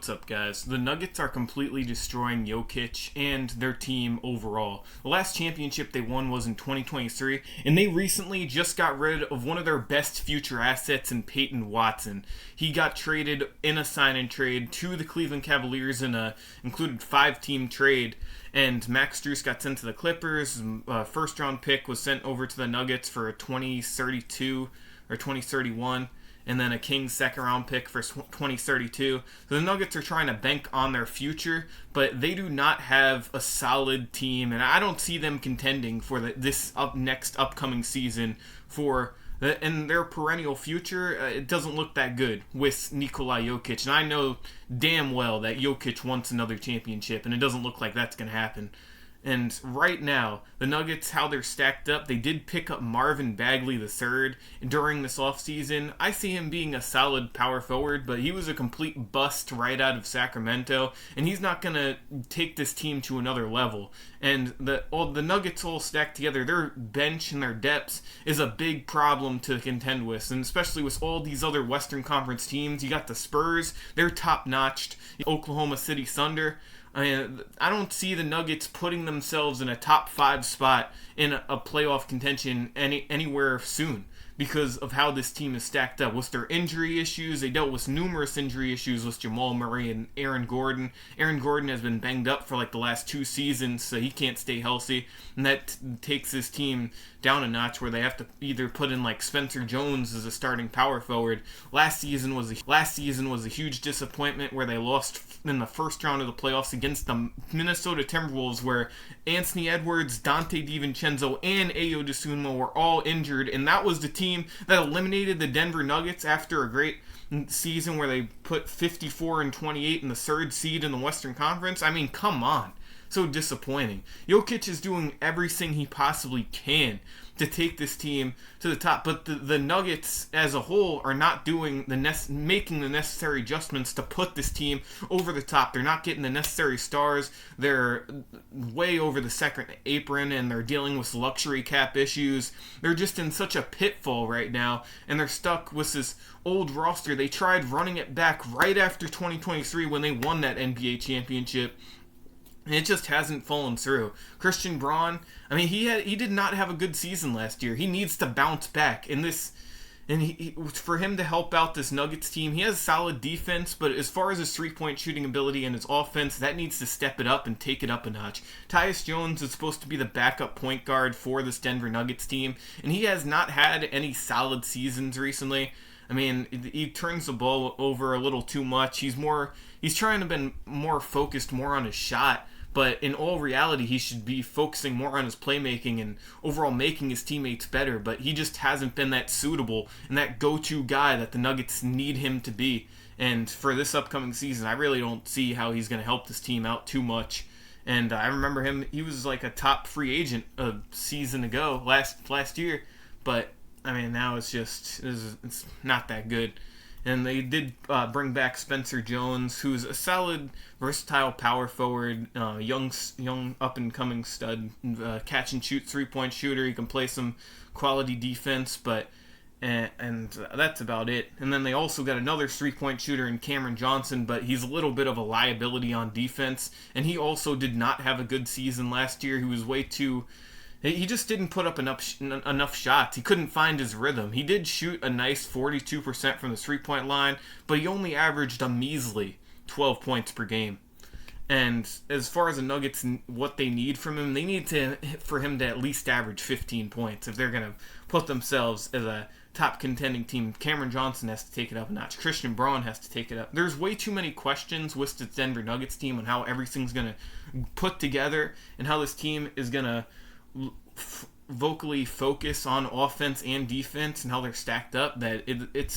What's up, guys? The Nuggets are completely destroying Jokic and their team overall. The last championship they won was in 2023, and they recently just got rid of one of their best future assets in Peyton Watson. He got traded in a sign-and-trade to the Cleveland Cavaliers in a included 5-team trade, and Max Strus got sent to the Clippers. First-round pick was sent over to the Nuggets for a 2032 or 2031. And then a Kings second-round pick for 2032. So the Nuggets are trying to bank on their future, but they do not have a solid team, and I don't see them contending for this next upcoming season in their perennial future. It doesn't look that good with Nikola Jokic, and I know damn well that Jokic wants another championship, and it doesn't look like that's going to happen. And right now, the Nuggets, how they're stacked up, they did pick up Marvin Bagley III during this offseason. I see him being a solid power forward, but he was a complete bust right out of Sacramento, and he's not going to take this team to another level. And the Nuggets all stacked together, their bench and their depths is a big problem to contend with, and especially with all these other Western Conference teams. You got the Spurs, they're top-notched, the Oklahoma City Thunder. I don't see the Nuggets putting themselves in a top 5 spot in a playoff contention anywhere soon because of how this team is stacked up. With their injury issues, they dealt with numerous injury issues with Jamal Murray and Aaron Gordon. Aaron Gordon has been banged up for like the last 2 seasons, so he can't stay healthy, and that takes this team down a notch where they have to either put in like Spencer Jones as a starting power forward. Last season was a huge disappointment where they lost in the first round of the playoffs against the Minnesota Timberwolves, where Anthony Edwards, Dante DiVincenzo, and Ayo Dosunmu were all injured, and that was the team that eliminated the Denver Nuggets after a great season where they put 54-28 in the 3rd seed in the Western Conference. I mean, come on. So disappointing. Jokic is doing everything he possibly can to take this team to the top, but the Nuggets as a whole are not doing making the necessary adjustments to put this team over the top. They're not getting the necessary stars. They're way over the second apron, and they're dealing with luxury cap issues. They're just in such a pitfall right now, and they're stuck with this old roster. They tried running it back right after 2023 when they won that NBA championship, and it just hasn't fallen through. Christian Braun, I mean, he did not have a good season last year. He needs to bounce back. For him to help out this Nuggets team, he has solid defense, but as far as his three-point shooting ability and his offense, that needs to step it up and take it up a notch. Tyus Jones is supposed to be the backup point guard for this Denver Nuggets team, and he has not had any solid seasons recently. I mean, he turns the ball over a little too much. He's trying to be more focused, more on his shot. But in all reality, he should be focusing more on his playmaking and overall making his teammates better. But he just hasn't been that suitable and that go-to guy that the Nuggets need him to be. And for this upcoming season, I really don't see how he's going to help this team out too much. And I remember him; he was like a top free agent a season ago, last year. But I mean, now it's not that good. And they did bring back Spencer Jones, who's a solid, versatile power forward, young up-and-coming stud, catch-and-shoot three-point shooter. He can play some quality defense, and that's about it. And then they also got another three-point shooter in Cameron Johnson, but he's a little bit of a liability on defense. And he also did not have a good season last year. He was way too... He just didn't put up enough shots. He couldn't find his rhythm. He did shoot a nice 42% from the three-point line, but he only averaged a measly 12 points per game. And as far as the Nuggets, what they need from him, they need for him to at least average 15 points if they're going to put themselves as a top contending team. Cameron Johnson has to take it up a notch. Christian Braun has to take it up. There's way too many questions with the Denver Nuggets team on how everything's going to put together and how this team is going to vocally focus on offense and defense and how they're stacked up, that it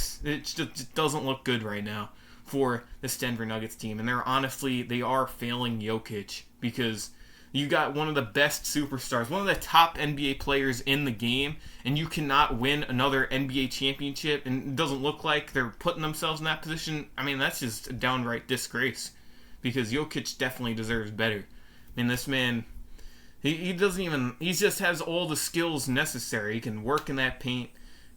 just doesn't look good right now for this Denver Nuggets team. And they are failing Jokic, because you got one of the best superstars, one of the top NBA players in the game, and you cannot win another NBA championship, and it doesn't look like they're putting themselves in that position. I mean, that's just a downright disgrace, because Jokic definitely deserves better. I mean, this man... He just has all the skills necessary. He can work in that paint,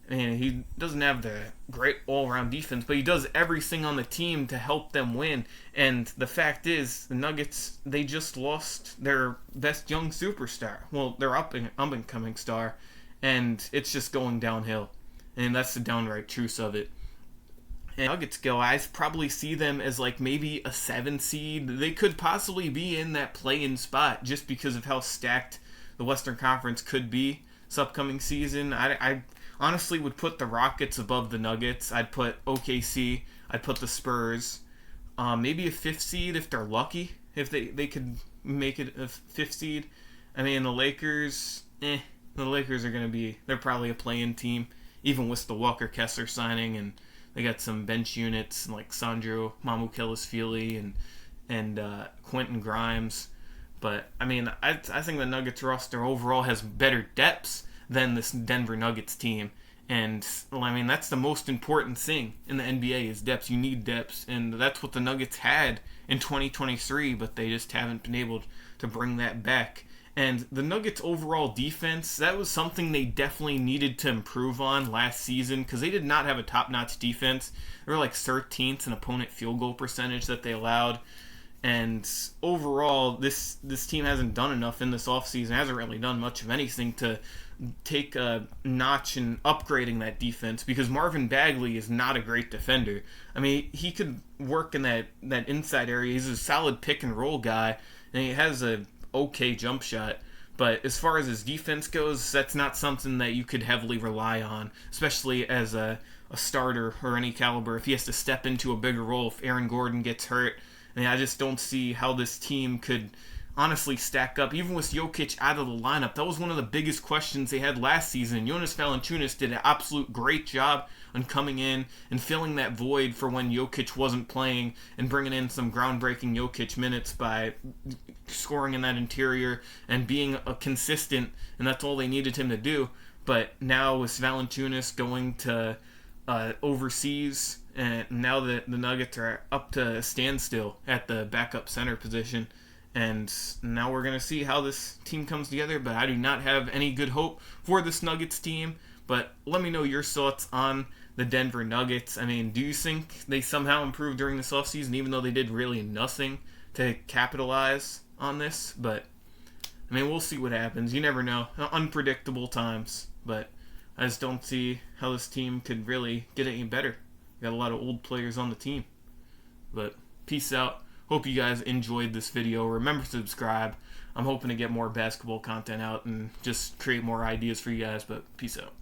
And he doesn't have the great all-around defense, but he does everything on the team to help them win. And the fact is, the Nuggets, they just lost their best young superstar. Well, their up-and-coming star, and it's just going downhill. And that's the downright truth of it. And Nuggets go, I probably see them as like maybe a 7 seed. They could possibly be in that play-in spot just because of how stacked the Western Conference could be this upcoming season. I honestly would put the Rockets above the Nuggets. I'd put OKC. I'd put the Spurs. Maybe a 5th seed if they're lucky. If they could make it a 5th seed. I mean, the Lakers, The Lakers are going to be, they're probably a play-in team, even with the Walker Kessler signing, and they got some bench units like Sandro Mamukelashvili and Quentin Grimes. But, I mean, I think the Nuggets roster overall has better depths than this Denver Nuggets team. And, well, I mean, that's the most important thing in the NBA is depth. You need depth, and that's what the Nuggets had in 2023, but they just haven't been able to bring that back. And the Nuggets' overall defense, that was something they definitely needed to improve on last season because they did not have a top-notch defense. They were like 13th in opponent field goal percentage that they allowed. And overall, this team hasn't done enough in this offseason, hasn't really done much of anything to take a notch in upgrading that defense because Marvin Bagley is not a great defender. I mean, he could work in that inside area. He's a solid pick-and-roll guy, and he has a okay jump shot. But as far as his defense goes, that's not something that you could heavily rely on, especially as a starter or any caliber. If he has to step into a bigger role, if Aaron Gordon gets hurt, I mean, I just don't see how this team could honestly stack up. Even with Jokic out of the lineup, that was one of the biggest questions they had last season. Jonas Valanciunas did an absolute great job on coming in and filling that void for when Jokic wasn't playing and bringing in some groundbreaking Jokic minutes by scoring in that interior and being a consistent, and that's all they needed him to do. But now with Valanciunas going to overseas, and now the Nuggets are up to a standstill at the backup center position. And now we're going to see how this team comes together, but I do not have any good hope for this Nuggets team. But let me know your thoughts on the Denver Nuggets. I mean, do you think they somehow improved during this offseason, even though they did really nothing to capitalize on this? But, I mean, we'll see what happens. You never know. Unpredictable times. But I just don't see how this team could really get any better. Got a lot of old players on the team. But peace out. Hope you guys enjoyed this video. Remember to subscribe. I'm hoping to get more basketball content out and just create more ideas for you guys, but peace out.